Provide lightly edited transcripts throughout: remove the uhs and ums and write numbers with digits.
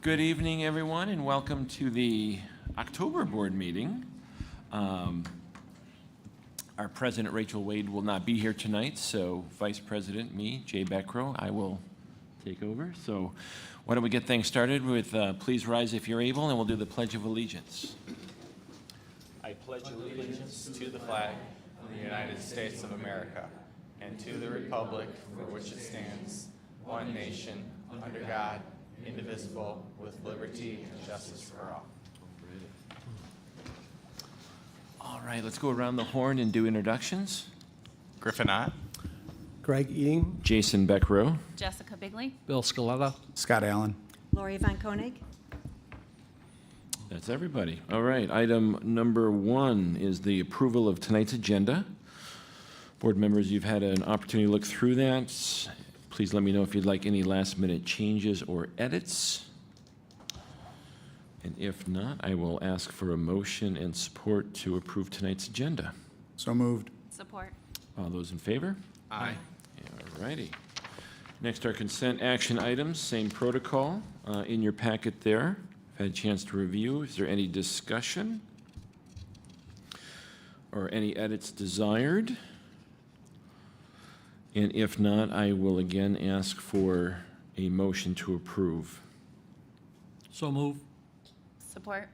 Good evening, everyone, and welcome to the October board meeting. Our President, Rachel Wade, will not be here tonight, so Vice President, me, Jay Beckrow, I will take over. So why don't we get things started with please rise if you're able, and we'll do the Pledge of Allegiance. I pledge allegiance to the flag of the United States of America and to the republic for which it stands, one nation, under God, indivisible, with liberty and justice for all. All right, let's go around the horn and do introductions. Griffin Ott. Greg Eating. Jason Beckrow. Jessica Bigley. Bill Scaletta. Scott Allen. Lori Von Koenig. That's everybody. All right, item number 1 is the approval of tonight's agenda. Board members, you've had an opportunity to look through that. Please let me know if you'd like any last-minute changes or edits. And if not, I will ask for a motion and support to approve tonight's agenda. So moved. Support. All those in favor? Aye. All righty. Next are consent action items, same protocol in your packet there. I've had a chance to review. Is there any discussion or any edits desired? And if not, I will again ask for a motion to approve. So move. Support.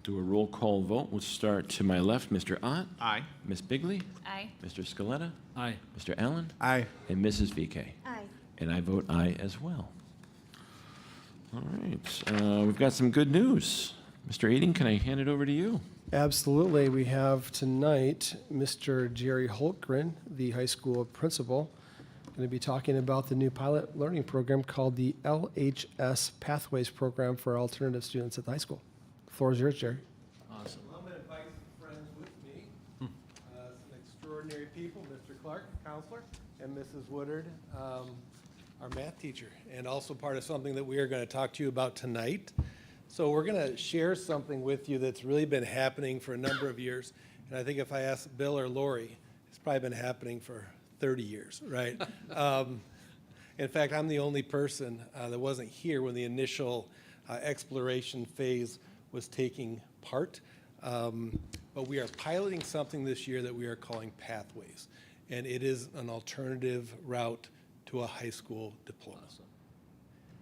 Do a roll call vote. We'll start to my left, Mr. Ott. Aye. Ms. Bigley. Aye. Mr. Scaletta. Aye. Mr. Allen. Aye. And Mrs. VK. Aye. And I vote aye as well. All right. We've got some good news. Mr. Eating, can I hand it over to you? Absolutely. We have tonight Mr. Jerry Holtgren, the high school principal, going to be talking about the new pilot learning program called the LHS Pathways Program for alternative students at the high school. The floor is yours, Jerry. Awesome. I'm going to invite some friends with me, some extraordinary people, Mr. Clark, counselor, and Mrs. Woodard, our math teacher, and also part of something that we are going to talk to you about tonight. So we're going to share something with you that's really been happening for a number of years, and I think if I ask Bill or Lori, it's probably been happening for 30 years, right? In fact, I'm the only person that wasn't here when the initial exploration phase was taking part. But we are piloting something this year that we are calling Pathways. And it is an alternative route to a high school diploma.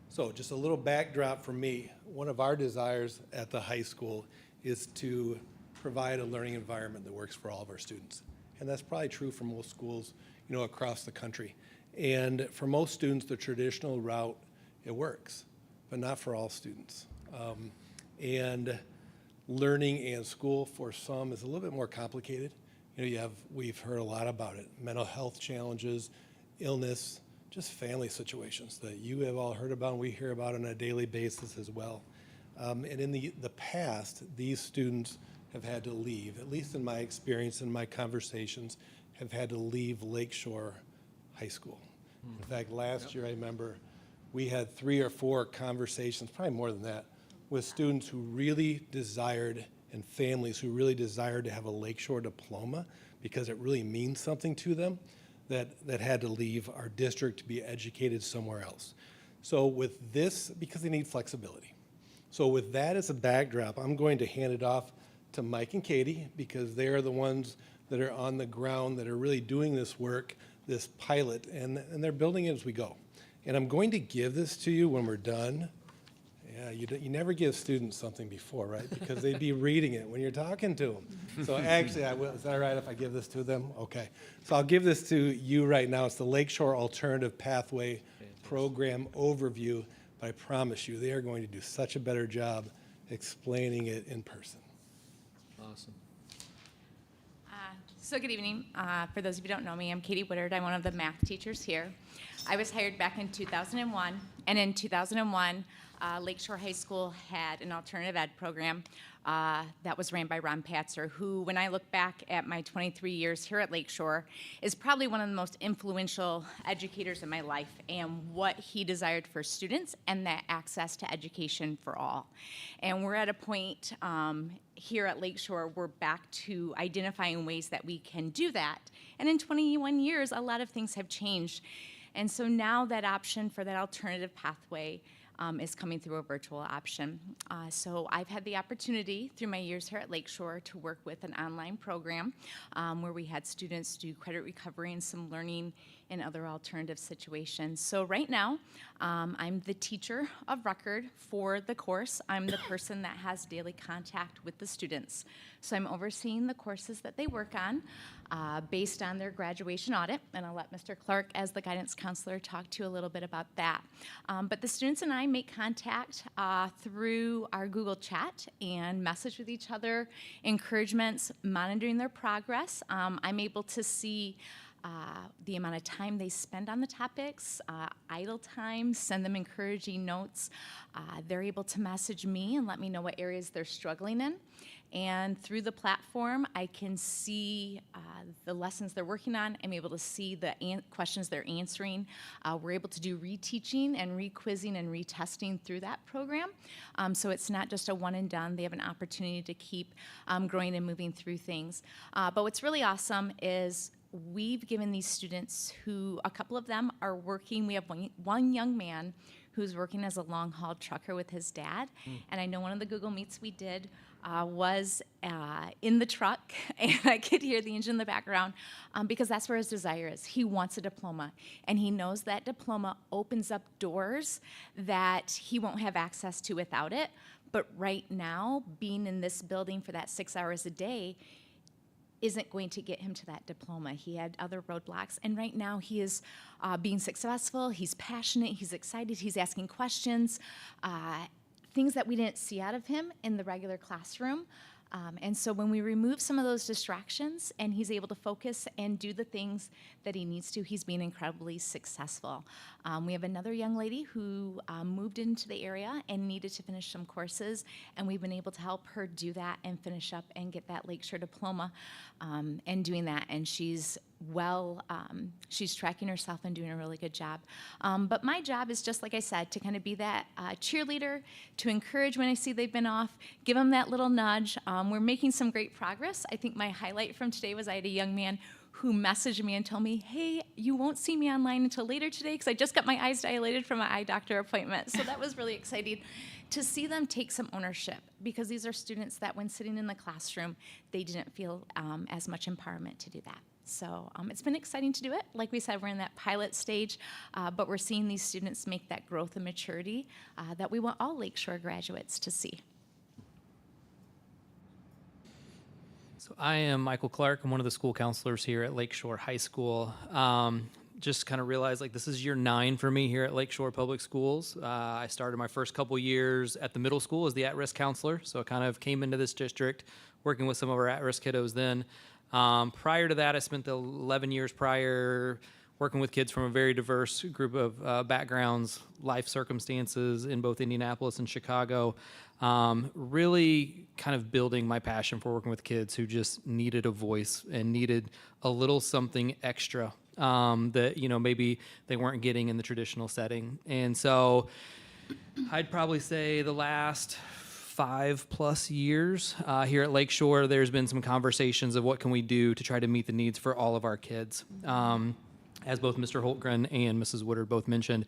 So just a little backdrop from me. One of our desires at the high school is to provide a learning environment that works for all of our students. And that's probably true for most schools, across the country. And for most students, the traditional route, it works, but not for all students. And learning and school for some is a little bit more complicated. We've heard a lot about it, mental health challenges, illness, just family situations that you have all heard about and we hear about on a daily basis as well. And in the past, these students have had to leave, at least in my experience and my conversations, have had to leave Lakeshore High School. In fact, last year I remember we had 3 or 4 conversations, probably more than that, with students who really desired and families who really desired to have a Lakeshore diploma because it really means something to them that had to leave our district to be educated somewhere else. So with this, because they need flexibility. So with that as a backdrop, I'm going to hand it off to Mike and Katie because they are the ones that are on the ground that are really doing this work, this pilot, and they're building it as we go. And I'm going to give this to you when we're done. Yeah, you never give students something before, right? Because they'd be reading it when you're talking to them. So actually, I will. Is that all right if I give this to them? Okay. So I'll give this to you right now. It's the Lakeshore Alternative Pathway Program Overview. But I promise you, they are going to do such a better job explaining it in person. Awesome. So good evening. For those of you who don't know me, I'm Katie Woodard. I'm one of the math teachers here. I was hired back in 2001, and in 2001, Lakeshore High School had an alternative ed program that was ran by Ron Patzer, who, when I look back at my 23 years here at Lakeshore, is probably one of the most influential educators in my life and what he desired for students and that access to education for all. And we're at a point here at Lakeshore, we're back to identifying ways that we can do that. And in 21 years, a lot of things have changed. And so now that option for that alternative pathway is coming through a virtual option. So I've had the opportunity through my years here at Lakeshore to work with an online program where we had students do credit recovery and some learning in other alternative situations. So right now, I'm the teacher of record for the course. I'm the person that has daily contact with the students. So I'm overseeing the courses that they work on based on their graduation audit, and I'll let Mr. Clark, as the guidance counselor, talk to you a little bit about that. But the students and I make contact through our Google chat and message with each other, encouragements, monitoring their progress. I'm able to see the amount of time they spend on the topics, idle time, send them encouraging notes. They're able to message me and let me know what areas they're struggling in. And through the platform, I can see the lessons they're working on. I'm able to see the questions they're answering. We're able to do reteaching and re-quizzing and retesting through that program. So it's not just a one and done. They have an opportunity to keep growing and moving through things. But what's really awesome is we've given these students who, a couple of them are working, we have one young man who's working as a long-haul trucker with his dad. And I know one of the Google Meets we did was in the truck, and I could hear the engine in the background because that's where his desire is. He wants a diploma, and he knows that diploma opens up doors that he won't have access to without it. But right now, being in this building for that 6 hours a day isn't going to get him to that diploma. He had other roadblocks, and right now he is being successful, he's passionate, he's excited, he's asking questions, things that we didn't see out of him in the regular classroom. And so when we remove some of those distractions and he's able to focus and do the things that he needs to, he's being incredibly successful. We have another young lady who moved into the area and needed to finish some courses, and we've been able to help her do that and finish up and get that Lakeshore diploma and doing that. And she's she's tracking herself and doing a really good job. But my job is, just like I said, to kind of be that cheerleader, to encourage when I see they've been off, give them that little nudge. We're making some great progress. I think my highlight from today was I had a young man who messaged me and told me, hey, you won't see me online until later today because I just got my eyes dilated from my eye doctor appointment. So that was really exciting to see them take some ownership, because these are students that when sitting in the classroom, they didn't feel as much empowerment to do that. So it's been exciting to do it. Like we said, we're in that pilot stage, but we're seeing these students make that growth and maturity that we want all Lakeshore graduates to see. So I am Michael Clark. I'm one of the school counselors here at Lakeshore High School. Just kind of realized, like, this is year 9 for me here at Lakeshore Public Schools. I started my first couple years at the middle school as the at-risk counselor, so I kind of came into this district working with some of our at-risk kiddos then. Prior to that, I spent the 11 years prior working with kids from a very diverse group of backgrounds, life circumstances in both Indianapolis and Chicago. Really kind of building my passion for working with kids who just needed a voice and needed a little something extra that, you know, maybe they weren't getting in the traditional setting. And so I'd probably say the last 5+ years here at Lakeshore, there's been some conversations of what can we do to try to meet the needs for all of our kids. As both Mr. Holtgren and Mrs. Woodard both mentioned,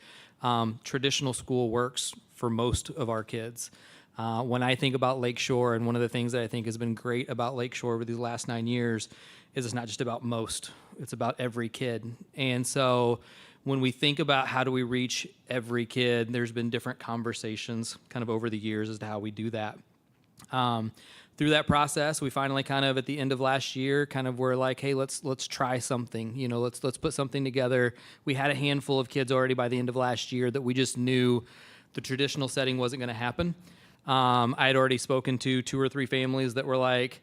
traditional school works for most of our kids. When I think about Lakeshore, and one of the things that I think has been great about Lakeshore over these last 9 years is it's not just about most, it's about every kid. And so when we think about how do we reach every kid, there's been different conversations kind of over the years as to how we do that. Through that process, we finally kind of at the end of last year kind of were like, hey, let's try something. You know, let's put something together. We had a handful of kids already by the end of last year that we just knew the traditional setting wasn't going to happen. I had already spoken to 2 or 3 families that were like,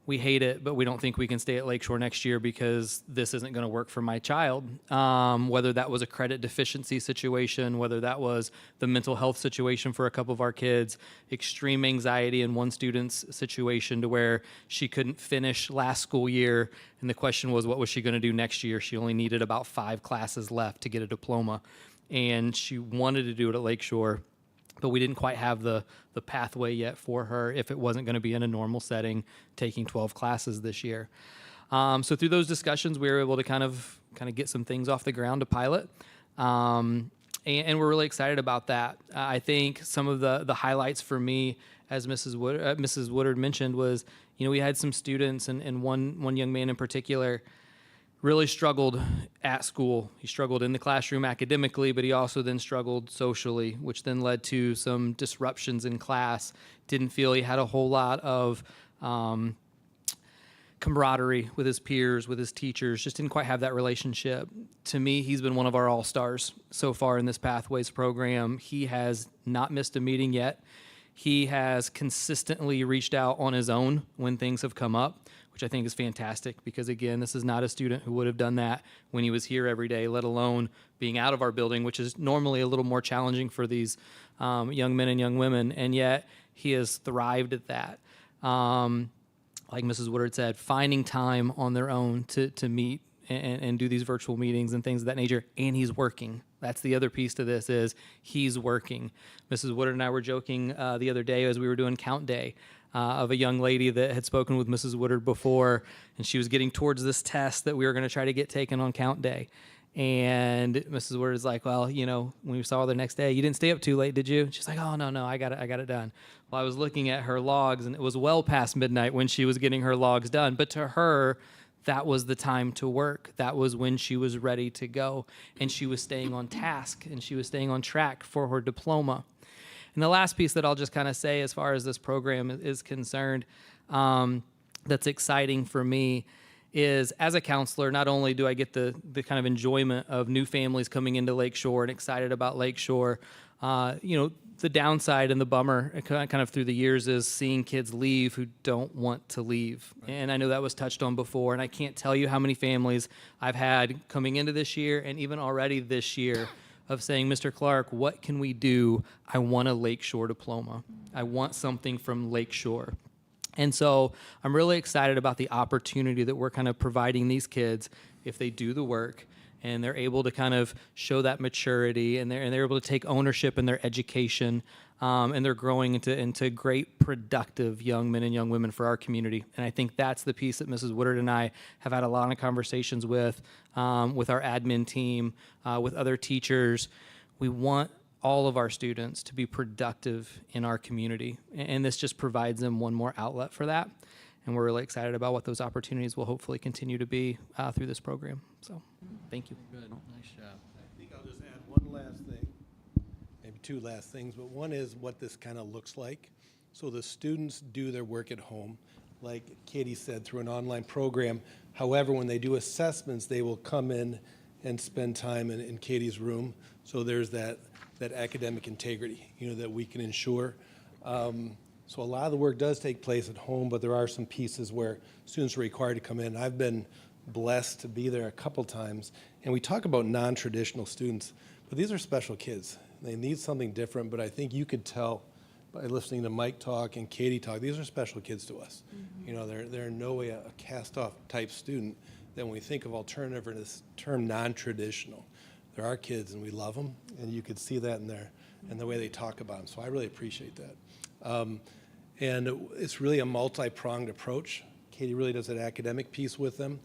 we hate it, but we don't think we can stay at Lakeshore next year because this isn't going to work for my child. Whether that was a credit deficiency situation, whether that was the mental health situation for a couple of our kids, extreme anxiety in one student's situation to where she couldn't finish last school year. And the question was, what was she going to do next year? She only needed about 5 classes left to get a diploma. And she wanted to do it at Lakeshore, but we didn't quite have the pathway yet for her if it wasn't going to be in a normal setting, taking 12 classes this year. So through those discussions, we were able to kind of get some things off the ground to pilot. and we're really excited about that. I think some of the highlights for me, as Mrs. Woodard mentioned, was, we had some students, and one young man in particular really struggled at school. He struggled in the classroom academically, but he also then struggled socially, which then led to some disruptions in class. Didn't feel he had a whole lot of camaraderie with his peers, with his teachers, just didn't quite have that relationship. To me, he's been one of our all-stars so far in this Pathways program. He has not missed a meeting yet. He has consistently reached out on his own when things have come up, which I think is fantastic because, again, this is not a student who would have done that when he was here every day, let alone being out of our building, which is normally a little more challenging for these young men and young women, and yet he has thrived at that. Like Mrs. Woodard said, finding time on their own to meet and do these virtual meetings and things of that nature, and he's working. That's the other piece to this, is he's working. Mrs. Woodard and I were joking the other day as we were doing count day of a young lady that had spoken with Mrs. Woodard before, and she was getting towards this test that we were going to try to get taken on count day. And Mrs. Woodard is like, well, when we saw her the next day, you didn't stay up too late, did you? She's like, oh, no, I got it done. Well, I was looking at her logs, and it was well past midnight when she was getting her logs done. But to her, that was the time to work. That was when she was ready to go. And she was staying on task, and she was staying on track for her diploma. And the last piece that I'll just kind of say as far as this program is concerned, that's exciting for me, is as a counselor, not only do I get the kind of enjoyment of new families coming into Lakeshore and excited about Lakeshore, the downside and the bummer kind of through the years is seeing kids leave who don't want to leave. Right. And I know that was touched on before, and I can't tell you how many families I've had coming into this year and even already this year of saying, Mr. Clark, what can we do? I want a Lakeshore diploma. I want something from Lakeshore. And so I'm really excited about the opportunity that we're kind of providing these kids if they do the work and they're able to kind of show that maturity and they're able to take ownership in their education, and they're growing into great productive young men and young women for our community. And I think that's the piece that Mrs. Woodard and I have had a lot of conversations with our admin team, with other teachers. We want all of our students to be productive in our community, and this just provides them one more outlet for that. And we're really excited about what those opportunities will hopefully continue to be through this program. So, thank you. Good, nice job. I think I'll just add one last thing, maybe two last things, but one is what this kind of looks like. So the students do their work at home, like Katie said, through an online program. However, when they do assessments, they will come in and spend time in Katie's room. So there's that academic integrity, that we can ensure. So a lot of the work does take place at home, but there are some pieces where students are required to come in. I've been blessed to be there a couple times, and we talk about non-traditional students, but these are special kids. They need something different, but I think you could tell by listening to Mike talk and Katie talk, these are special kids to us. Mm-hmm. They're in no way a cast-off type student. Then when we think of alternative or this term non-traditional, they're our kids and we love them, and you could see that in the way they talk about them. So I really appreciate that. And it's really a multi-pronged approach. Katie really does that academic piece with them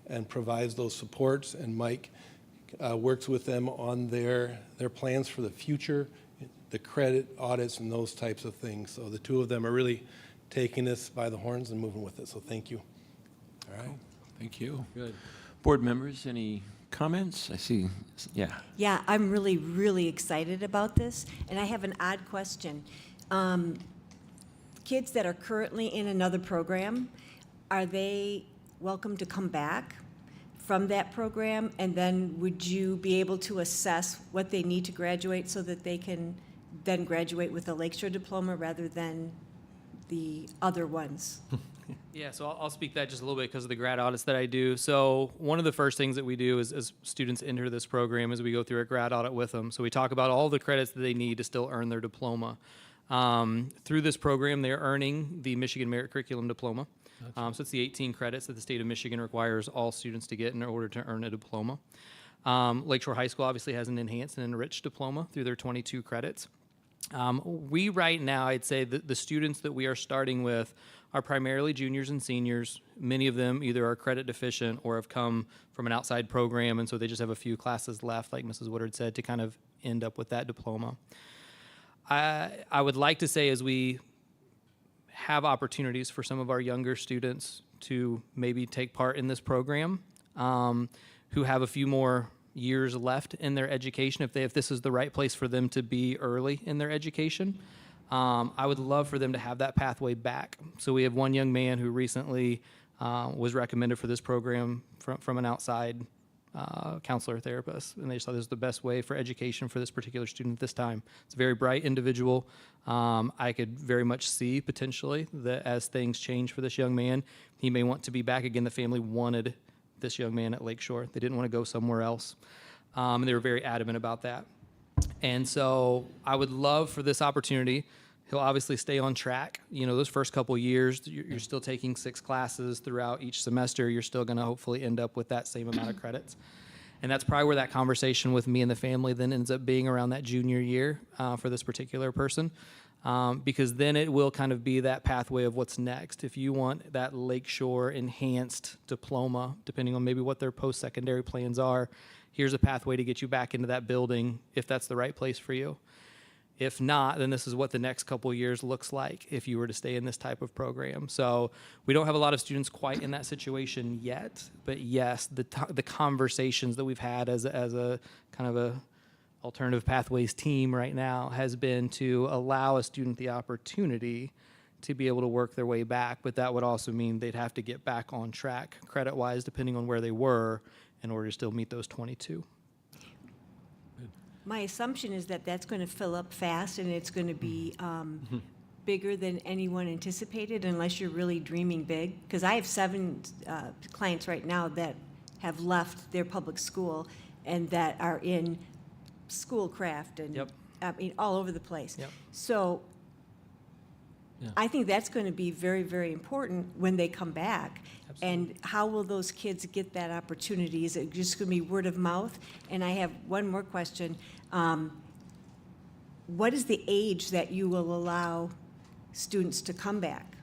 and provides those supports, and Mike works with them on their plans for the future, the credit audits and those types of things. So the two of them are really taking this by the horns and moving with it. So thank you. All right. Thank you. Good. Board members, any comments? I see. Yeah. Yeah, I'm really, really excited about this, and I have an odd question. Kids that are currently in another program, are they welcome to come back from that program? And then would you be able to assess what they need to graduate so that they can then graduate with a Lakeshore diploma rather than the other ones? Yeah, so I'll speak that just a little bit because of the grad audits that I do. So one of the first things that we do as students enter this program is we go through a grad audit with them. So we talk about all the credits that they need to still earn their diploma. Through this program, they're earning the Michigan Merit Curriculum Diploma. So it's the 18 credits that the state of Michigan requires all students to get in order to earn a diploma. Lakeshore High School obviously has an enhanced and enriched diploma through their 22 credits. We right now, I'd say that the students that we are starting with are primarily juniors and seniors. Many of them either are credit deficient or have come from an outside program, and so they just have a few classes left, like Mrs. Woodard said, to kind of end up with that diploma. I would like to say, as we have opportunities for some of our younger students to maybe take part in this program, who have a few more years left in their education, if this is the right place for them to be early in their education, I would love for them to have that pathway back. So we have one young man who recently was recommended for this program from an outside counselor therapist, and they just thought this was the best way for education for this particular student at this time. It's a very bright individual. I could very much see potentially that as things change for this young man, he may want to be back again. The family wanted this young man at Lakeshore. They didn't want to go somewhere else, and they were very adamant about that. And so I would love for this opportunity. He'll obviously stay on track. You know, those first couple years, you're still taking 6 classes throughout each semester. You're still going to hopefully end up with that same amount of credits. And that's probably where that conversation with me and the family then ends up being around that junior year for this particular person. Because then it will kind of be that pathway of what's next. If you want that Lakeshore enhanced diploma, depending on maybe what their post-secondary plans are, here's a pathway to get you back into that building if that's the right place for you. If not, then this is what the next couple years looks like if you were to stay in this type of program. So we don't have a lot of students quite in that situation yet, but yes, the conversations that we've had as a kind of a alternative pathways team right now has been to allow a student the opportunity to be able to work their way back, but that would also mean they'd have to get back on track credit-wise, depending on where they were, in order to still meet those 22. My assumption is that that's going to fill up fast, and it's going to be bigger than anyone anticipated, unless you're really dreaming big. Because I have 7 clients right now that have left their public school and that are in Schoolcraft and Yep. I mean, all over the place. Yep. So Yeah. I think that's going to be very, very important when they come back. And how will those kids get that opportunity? Is it just going to be word of mouth? And I have one more question. What is the age that you will allow students to come back?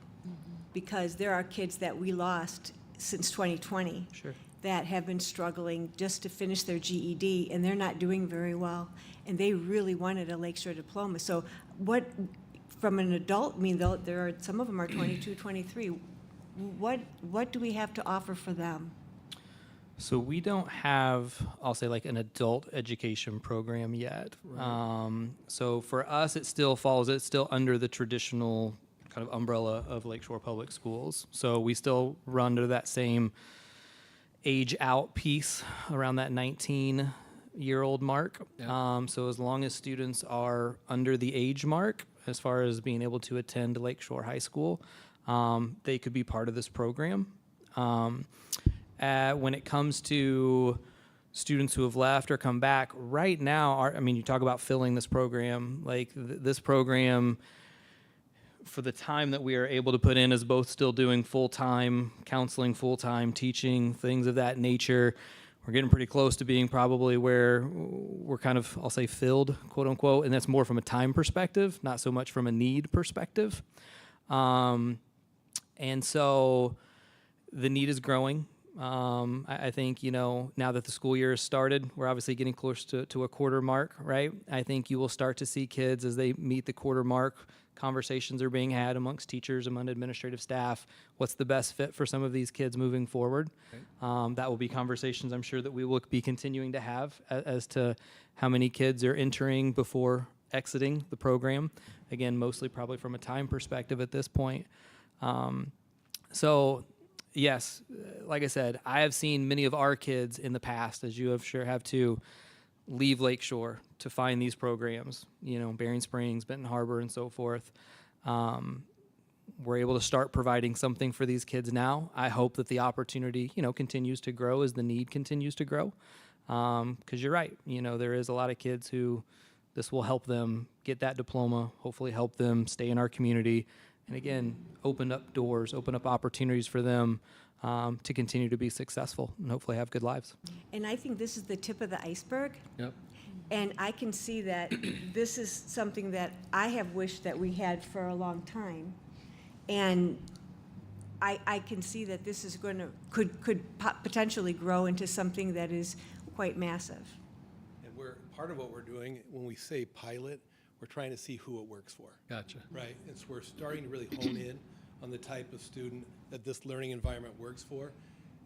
Because there are kids that we lost since 2020 Sure. that have been struggling just to finish their GED, and they're not doing very well, and they really wanted a Lakeshore diploma. So what, from an adult, I mean, there are, some of them are 22, 23. What do we have to offer for them? So we don't have, I'll say, like an adult education program yet. So for us, it's still under the traditional kind of umbrella of Lakeshore Public Schools. So we still run under that same age out piece around that 19-year-old mark. Yeah. So as long as students are under the age mark, as far as being able to attend Lakeshore High School, they could be part of this program. When it comes to students who have left or come back, right now, you talk about filling this program, like this program, for the time that we are able to put in, is both still doing full-time counseling, full-time teaching, things of that nature. We're getting pretty close to being probably where we're kind of, I'll say, filled, quote unquote, and that's more from a time perspective, not so much from a need perspective. And so the need is growing. I think, now that the school year has started, we're obviously getting close to a quarter mark, right? I think you will start to see kids as they meet the quarter mark. Conversations are being had amongst teachers, among administrative staff. What's the best fit for some of these kids moving forward? Okay. That will be conversations I'm sure that we will be continuing to have as to how many kids are entering before exiting the program. Again, mostly probably from a time perspective at this point. So yes, like I said, I have seen many of our kids in the past, as you have too, leave Lakeshore to find these programs, Bering Springs, Benton Harbor, and so forth. We're able to start providing something for these kids now. I hope that the opportunity, continues to grow as the need continues to grow. Because you're right, there is a lot of kids who this will help them get that diploma, hopefully help them stay in our community, and again, open up doors, open up opportunities for them to continue to be successful and hopefully have good lives. And I think this is the tip of the iceberg. Yep. And I can see that this is something that I have wished that we had for a long time. And I can see that this is going to, could potentially grow into something that is quite massive. And part of what we're doing, when we say pilot, we're trying to see who it works for. Gotcha. Right, we're starting to really hone in on the type of student that this learning environment works for.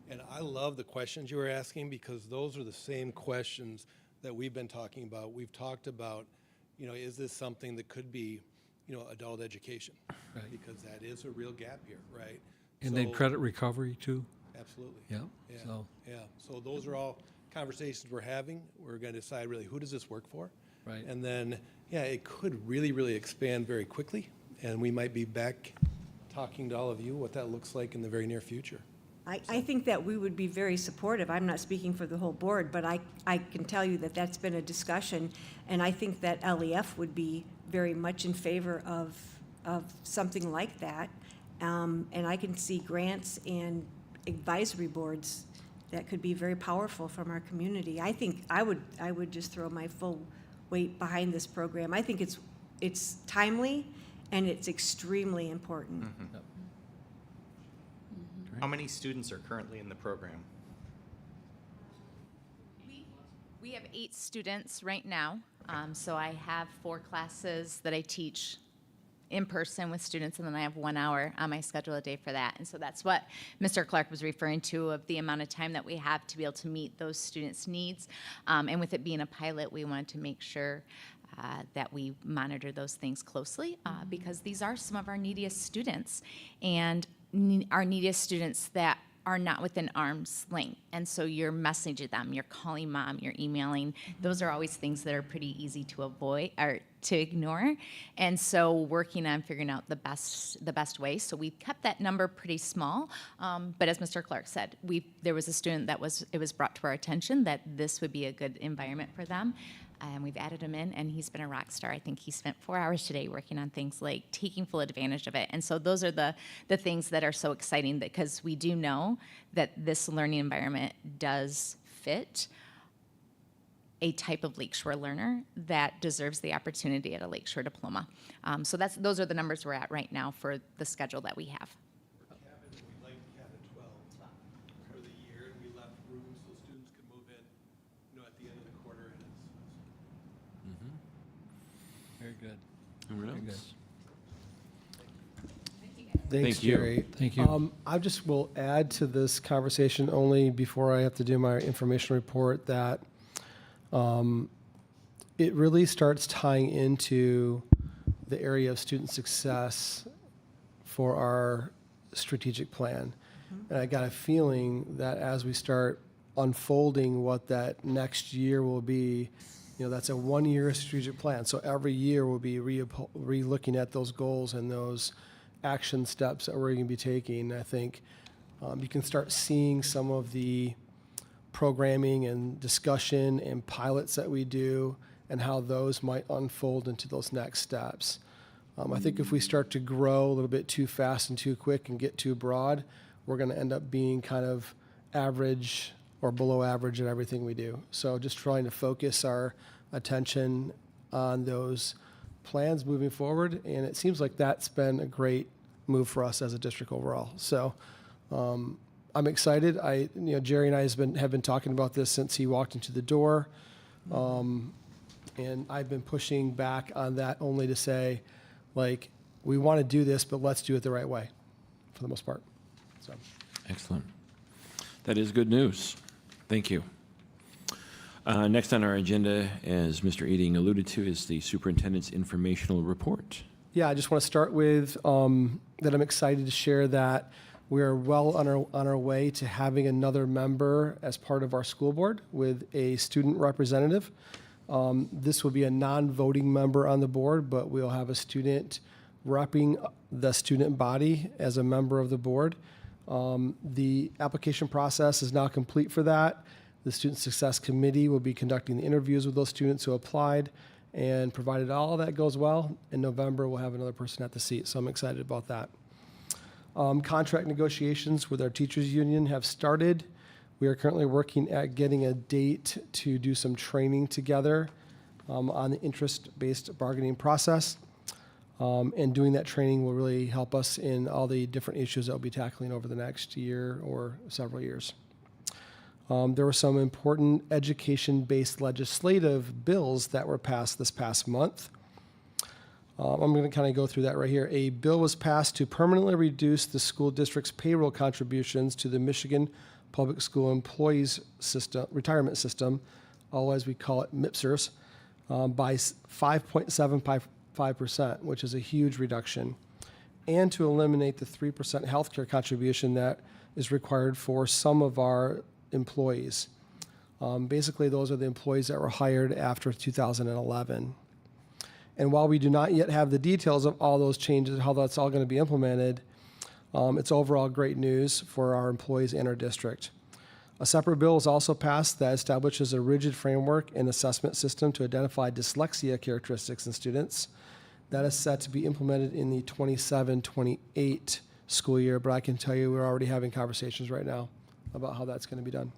And I love the questions you were asking, because those are the same questions that we've been talking about. We've talked about, is this something that could be, adult education? Right. Because that is a real gap here, right? And then So- credit recovery too? Absolutely. Yeah, Yeah, so- yeah. So those are all conversations we're having. We're going to decide really, who does this work for? Right. And then, it could really, really expand very quickly, and we might be back talking to all of you what that looks like in the very near future. I think that we would be very supportive. I'm not speaking for the whole board, but I can tell you that that's been a discussion, and I think that LEF would be very much in favor of something like that. And I can see grants and advisory boards that could be very powerful from our community. I think I would just throw my full weight behind this program. I think it's timely and it's extremely important. How many students are currently in the program? We have 8 students right now. So I have 4 classes that I teach in person with students, and then I have 1 hour on my schedule a day for that. And so that's what Mr. Clark was referring to, of the amount of time that we have to be able to meet those students' needs. And with it being a pilot, we wanted to make sure that we monitor those things closely, because these are some of our neediest students, and our neediest students that are not within arm's length. And so you're messaging them, you're calling mom, you're emailing. Those are always things that are pretty easy to avoid or to ignore. And so working on figuring out the best way. So we've kept that number pretty small. But as Mr. Clark said, there was a student it was brought to our attention that this would be a good environment for them. And we've added him in, and he's been a rock star. I think he spent 4 hours today working on things like taking full advantage of it. And so those are the things that are so exciting, because we do know that this learning environment does fit a type of Lakeshore learner that deserves the opportunity at a Lakeshore diploma. So those are the numbers we're at right now for the schedule that we have. We'd like to have it 12 for the year, and we left room so students could move in, at the end of the quarter. And Very good. Anyone Very else? Thanks, Thank you. Jerry. Thank you. I just will add to this conversation, only before I have to do my information report, that it really starts tying into the area of student success for our strategic plan. And I got a feeling that as we start unfolding what that next year will be, that's a 1-year strategic plan. So every year we'll be re-looking at those goals and those action steps that we're going to be taking. I think you can start seeing some of the programming and discussion and pilots that we do and how those might unfold into those next steps. I think if we start to grow a little bit too fast and too quick and get too broad, we're going to end up being kind of average or below average at everything we do. So just trying to focus our attention on those plans moving forward, and it seems like that's been a great move for us as a district overall. So I'm excited. Jerry and I have been talking about this since he walked into the door, and I've been pushing back on that only to say, we want to do this, but let's do it the right way, for the most part. So. Excellent. That is good news. Thank you. Next on our agenda, as Mr. Eading alluded to, is the superintendent's informational report. Yeah, I just want to start with that I'm excited to share that we are well on our way to having another member as part of our school board with a student representative. This will be a non-voting member on the board, but we'll have a student repping the student body as a member of the board. The application process is now complete for that. The Student Success Committee will be conducting the interviews with those students who applied, and provided all that goes well, in November we'll have another person at the seat, so I'm excited about that. Contract negotiations with our teachers union have started. We are currently working at getting a date to do some training together on the interest-based bargaining process. And doing that training will really help us in all the different issues that we'll be tackling over the next year or several years. There were some important education-based legislative bills that were passed this past month. I'm going to kind of go through that right here. A bill was passed to permanently reduce the school district's payroll contributions to the Michigan Public School Employees System, Retirement System, otherwise we call it MIPSERS, by 5.75%, which is a huge reduction, and to eliminate the 3% healthcare contribution that is required for some of our employees. Basically, those are the employees that were hired after 2011. And while we do not yet have the details of all those changes, how that's all going to be implemented, it's overall great news for our employees and our district. A separate bill is also passed that establishes a rigid framework and assessment system to identify dyslexia characteristics in students. That is set to be implemented in the 27-28 school year, but I can tell you we're already having conversations right now about how that's going to be done.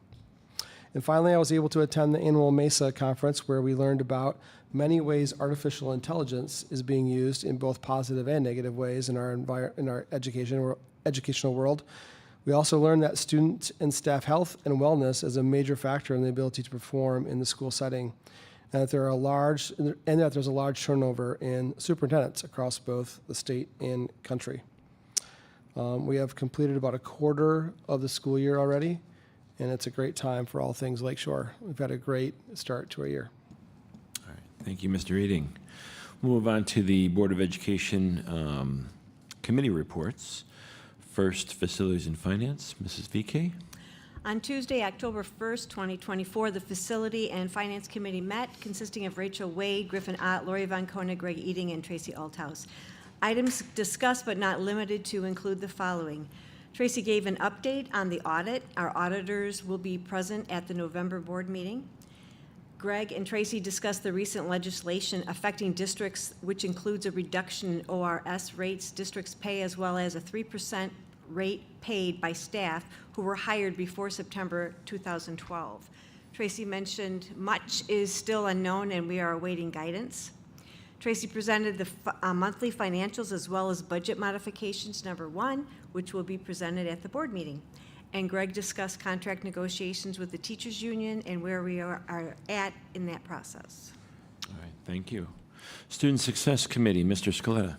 And finally, I was able to attend the annual MESA conference where we learned about many ways artificial intelligence is being used in both positive and negative ways in our educational world. We also learned that student and staff health and wellness is a major factor in the ability to perform in the school setting, and that there's a large turnover in superintendents across both the state and country. We have completed about a quarter of the school year already, and it's a great time for all things Lakeshore. We've had a great start to our year. All right, thank you, Mr. Eading. We'll move on to the Board of Education committee reports. First, Facilities and Finance, Mrs. VK. On Tuesday, October 1st, 2024, the Facility and Finance Committee met, consisting of Rachel Wade, Griffin Ott, Lori Von Koenig, Greg Eading, and Tracy Althouse. Items discussed but not limited to include the following. Tracy gave an update on the audit. Our auditors will be present at the November board meeting. Greg and Tracy discussed the recent legislation affecting districts, which includes a reduction in ORS rates districts pay, as well as a 3% rate paid by staff who were hired before September 2012. Tracy mentioned much is still unknown and we are awaiting guidance. Tracy presented the monthly financials as well as budget modifications number 1, which will be presented at the board meeting. And Greg discussed contract negotiations with the teachers union and where we are at in that process. All right, thank you. Student Success Committee, Mr. Scaletta.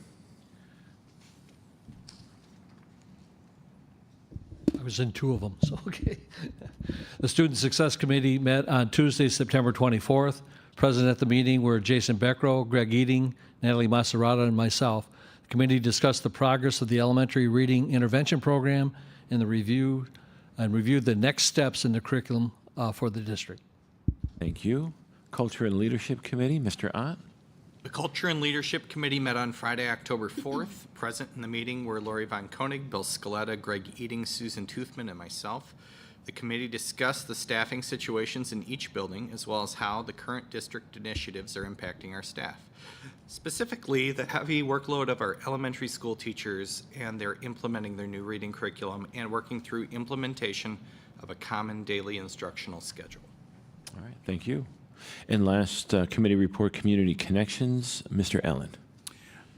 I was in 2 of them, so okay. The Student Success Committee met on Tuesday, September 24th. Present at the meeting were Jason Beckrow, Greg Eading, Natalie Maserata, and myself. The committee discussed the progress of the elementary reading intervention program and reviewed the next steps in the curriculum for the district. Thank you. Culture and Leadership Committee, Mr. Ott. The Culture and Leadership Committee met on Friday, October 4th. Present in the meeting were Lori Von Koenig, Bill Scaletta, Greg Eading, Susan Toothman, and myself. The committee discussed the staffing situations in each building, as well as how the current district initiatives are impacting our staff. Specifically, the heavy workload of our elementary school teachers, and they're implementing their new reading curriculum and working through implementation of a common daily instructional schedule. All right, thank you. And last committee report, Community Connections, Mr. Allen.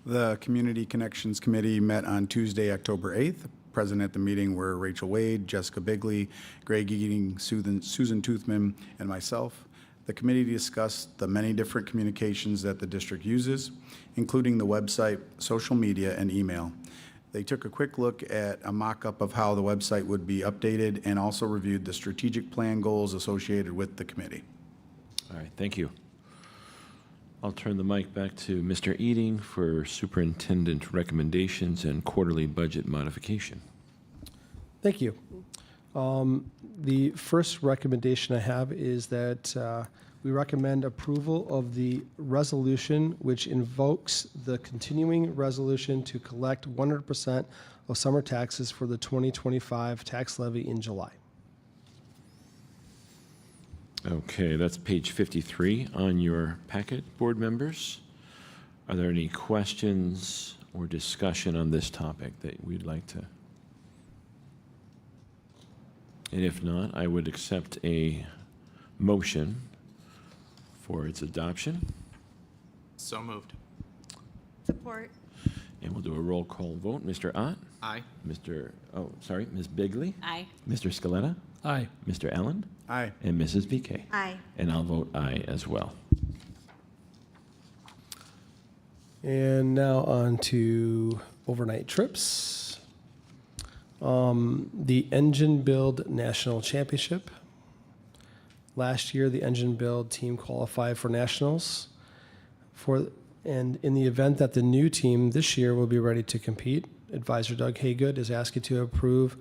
The Community Connections Committee met on Tuesday, October 8th. Present at the meeting were Rachel Wade, Jessica Bigley, Greg Eading, Susan Toothman, and myself. The committee discussed the many different communications that the district uses, including the website, social media, and email. They took a quick look at a mock-up of how the website would be updated and also reviewed the strategic plan goals associated with the committee. All right, thank you. I'll turn the mic back to Mr. Eading for superintendent recommendations and quarterly budget modification. Thank you. The first recommendation I have is that we recommend approval of the resolution which invokes the continuing resolution to collect 100% of summer taxes for the 2025 tax levy in July. Okay, that's page 53 on your packet, board members. Are there any questions or discussion on this topic that we'd like to? And if not, I would accept a motion for its adoption. So moved. Support. And we'll do a roll call vote. Mr. Ott? Aye. Ms. Bigley? Aye. Mr. Scaletta? Aye. Mr. Allen? Aye. And Mrs. VK? Aye. And I'll vote aye as well. And now on to overnight trips. The Engine Build National Championship. Last year, the Engine Build team qualified for nationals. And in the event that the new team this year will be ready to compete, Advisor Doug Haygood is asking to approve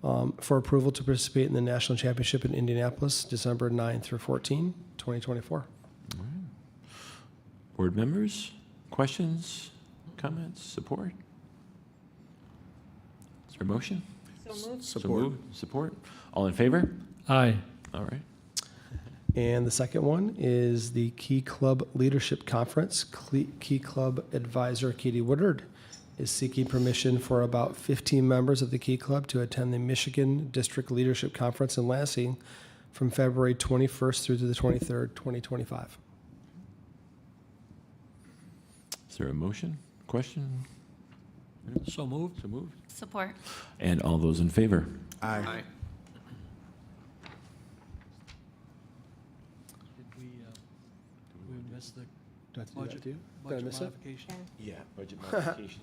for approval to participate in the national championship in Indianapolis, December 9 through 14, 2024. Board members, questions, comments, support? Is there a motion? So moved. So Support. moved. Support. All in favor? Aye. All right. And the second one is the Key Club Leadership Conference. Key Club Advisor Katie Woodard is seeking permission for about 15 members of the Key Club to attend the Michigan District Leadership Conference in Lansing from February 21st through to the 23rd, 2025. Is there a motion, question? So moved. So moved. Support. And all those in favor? Aye. Did we miss the Do I have to do that budget? too? Did I miss it? modification? Yeah, budget modification.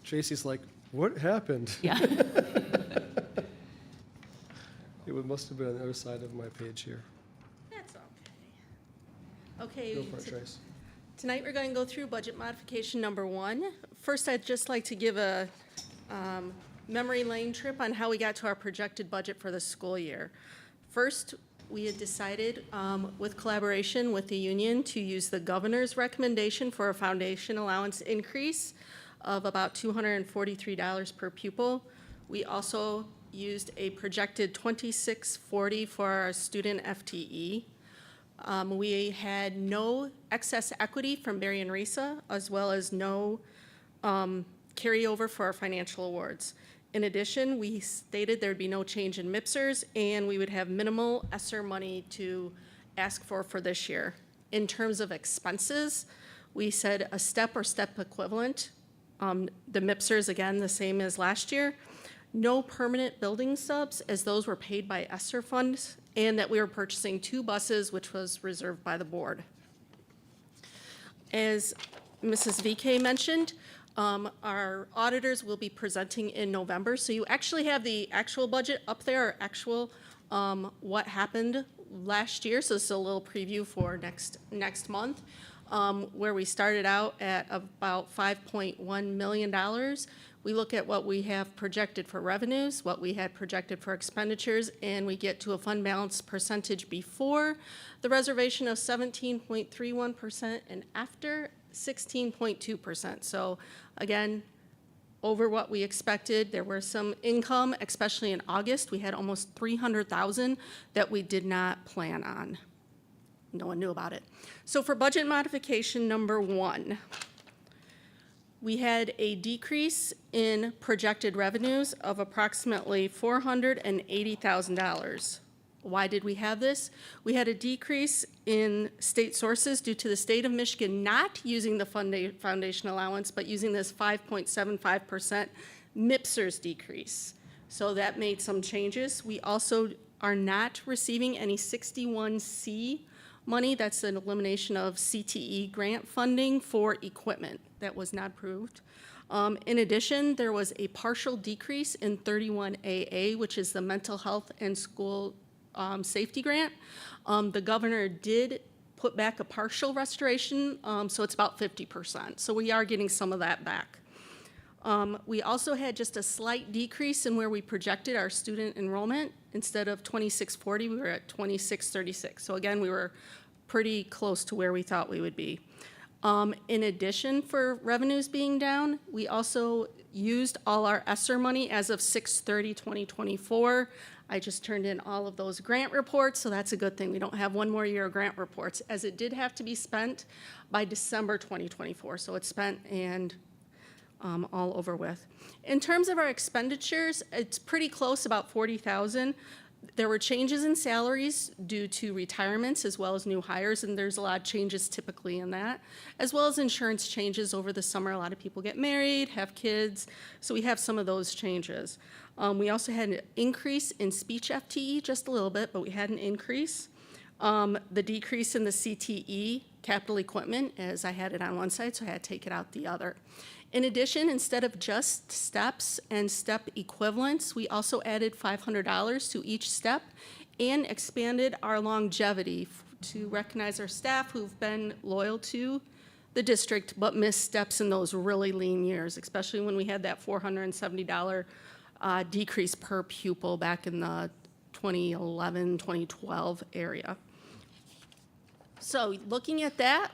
Tracy's like, what happened? Yeah. It must have been on the other side of my page here. That's okay. Go Okay, for it, Trace. tonight we're going to go through budget modification number 1. First, I'd just like to give a memory lane trip on how we got to our projected budget for the school year. First, we had decided, with collaboration with the union, to use the governor's recommendation for a foundation allowance increase of about $243 per pupil. We also used a projected $26.40 for our student FTE. We had no excess equity from Barry and Risa, as well as no carryover for our financial awards. In addition, we stated there'd be no change in MIPSers, and we would have minimal ESSER money to ask for this year. In terms of expenses, we said a step or step equivalent. The MIPSers, again, the same as last year. No permanent building subs, as those were paid by ESSER funds, and that we were purchasing 2 buses, which was reserved by the board. As Mrs. VK mentioned, our auditors will be presenting in November, so you actually have the actual budget up there, or actual what happened last year, so this is a little preview for next month, where we started out at about $5.1 million. We look at what we have projected for revenues, what we had projected for expenditures, and we get to a fund balance percentage before the reservation of 17.31% and after 16.2%. So again, over what we expected. There were some income, especially in August. We had almost $300,000 that we did not plan on. No one knew about it. So for budget modification number 1, we had a decrease in projected revenues of approximately $480,000. Why did we have this? We had a decrease in state sources due to the state of Michigan not using the foundation allowance, but using this 5.75% MIPSers decrease. So that made some changes. We also are not receiving any 61C money. That's an elimination of CTE grant funding for equipment that was not approved. In addition, there was a partial decrease in 31AA, which is the mental health and school safety grant. The governor did put back a partial restoration, so it's about 50%. So we are getting some of that back. We also had just a slight decrease in where we projected our student enrollment. Instead of 2640, we were at 2636. So again, we were pretty close to where we thought we would be. In addition, for revenues being down, we also used all our ESSER money as of 6/30/2024. I just turned in all of those grant reports, so that's a good thing. We don't have one more year of grant reports, as it did have to be spent by December 2024. So it's spent and all over with. In terms of our expenditures, it's pretty close, about $40,000. There were changes in salaries due to retirements as well as new hires, and there's a lot of changes typically in that, as well as insurance changes over the summer. A lot of people get married, have kids, so we have some of those changes. We also had an increase in speech FTE, just a little bit, but we had an increase. The decrease in the CTE, capital equipment, as I had it on one side, so I had to take it out the other. In addition, instead of just steps and step equivalents, we also added $500 to each step and expanded our longevity to recognize our staff who've been loyal to the district but missed steps in those really lean years, especially when we had that $470 decrease per pupil back in the 2011, 2012 area. So looking at that,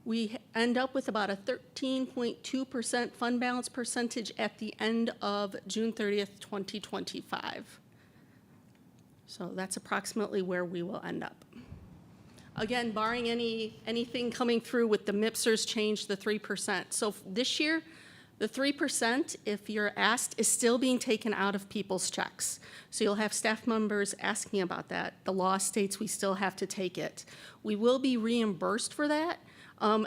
we end up with about a 13.2% fund balance percentage at the end of June 30th, 2025. So that's approximately where we will end up. Again, barring anything coming through with the MIPSers change the 3%. So this year, the 3%, if you're asked, is still being taken out of people's checks. So you'll have staff members asking about that. The law states we still have to take it. We will be reimbursed for that.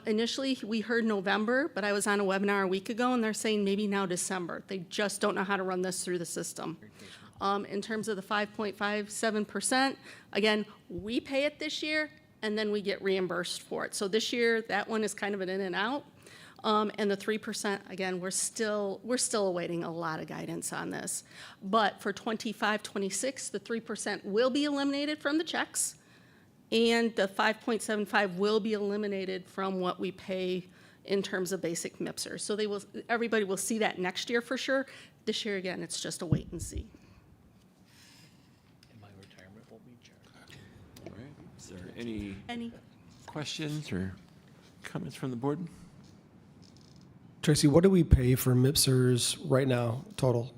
Initially, we heard November, but I was on a webinar a week ago, and they're saying maybe now December. They just don't know how to run this through the system. In terms of the 5.57%, again, we pay it this year, and then we get reimbursed for it. So this year, that one is kind of an in and out. And the 3%, again, we're still awaiting a lot of guidance on this. But for 25, 26, the 3% will be eliminated from the checks, and the 5.75 will be eliminated from what we pay in terms of basic MIPSers. So everybody will see that next year for sure. This year, again, it's just a wait and see. And my retirement won't be charged. All right. Is there any Any? questions or comments from the board? Tracy, what do we pay for MIPSers right now, total?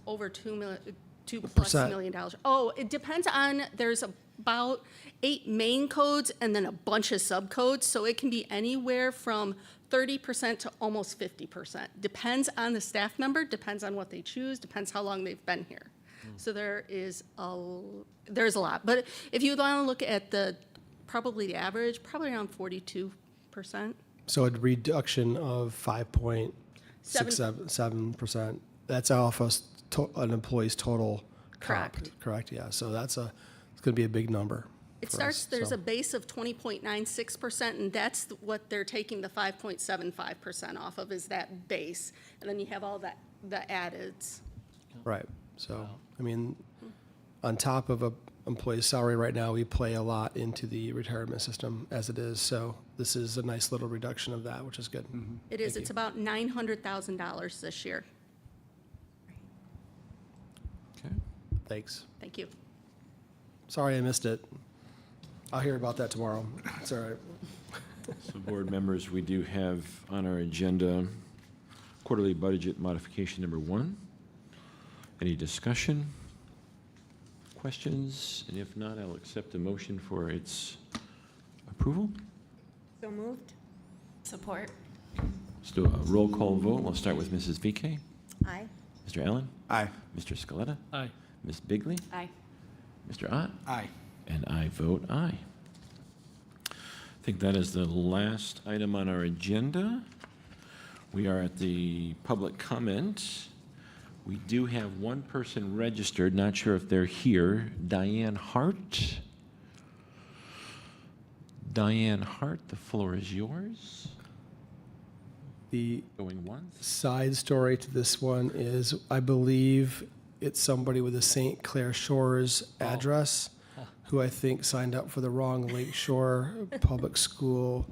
Over $2+ Percent. million. Oh, it depends on, there's about 8 main codes and then a bunch of subcodes. So it can be anywhere from 30% to almost 50%. Depends on the staff member, depends on what they choose, depends how long they've been here. So there's a lot. But if you want to look at probably the average, probably around 42%. So a reduction of 5.67%. That's off an employee's total comp, Correct. correct? Yeah, so it's going to be a big number. It for starts, us, there's so. a base of 20.96%, and that's what they're taking the 5.75% off of, is that base. And then you have all the addeds. Right, so, I mean, on top of a employee's salary right now, we play a lot into the retirement system as it is, so this is a nice little reduction of that, which is good. It is, it's about $900,000 this year. Okay. Thanks. Thank you. Sorry I missed it. I'll hear about that tomorrow. It's all right. So board members, we do have on our agenda quarterly budget modification number 1. Any discussion? Questions? And if not, I'll accept a motion for its approval. So moved? Support. Let's do a roll call vote. We'll start with Mrs. VK. Aye. Mr. Allen? Aye. Mr. Scaletta? Aye. Ms. Bigley? Aye. Mr. Ott? Aye. And I vote aye. I think that is the last item on our agenda. We are at the public comment. We do have one person registered, not sure if they're here. Diane Hart. Diane Hart, the floor is yours. The Going once? side story to this one is, I believe it's somebody with a St. Clair Shores address who I think signed up for the wrong Lakeshore Public School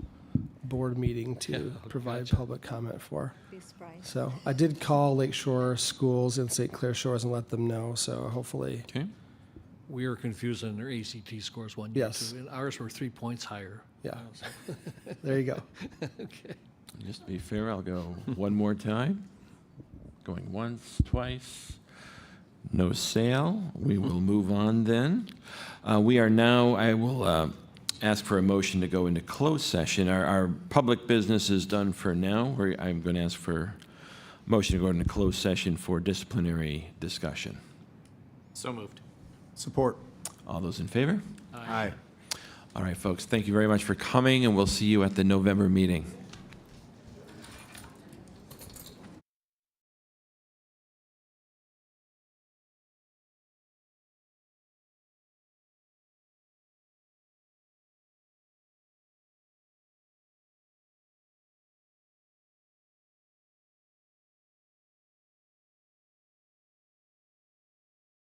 Board meeting to provide public comment for. Be surprised. So I did call Lakeshore Schools in St. Clair Shores and let them know, so hopefully, Okay. We were confused on their ACT scores one year, Yes. too, and ours were 3 points higher. yeah. There you go. Okay. Just to be fair, I'll go one more time. Going once, twice. No sale. We will move on then. We are now, I will ask for a motion to go into closed session. Our public business is done for now. I'm going to ask for a motion to go into closed session for disciplinary discussion. So moved. Support. All those in favor? Aye. All right, folks, thank you very much for coming, and we'll see you at the November meeting.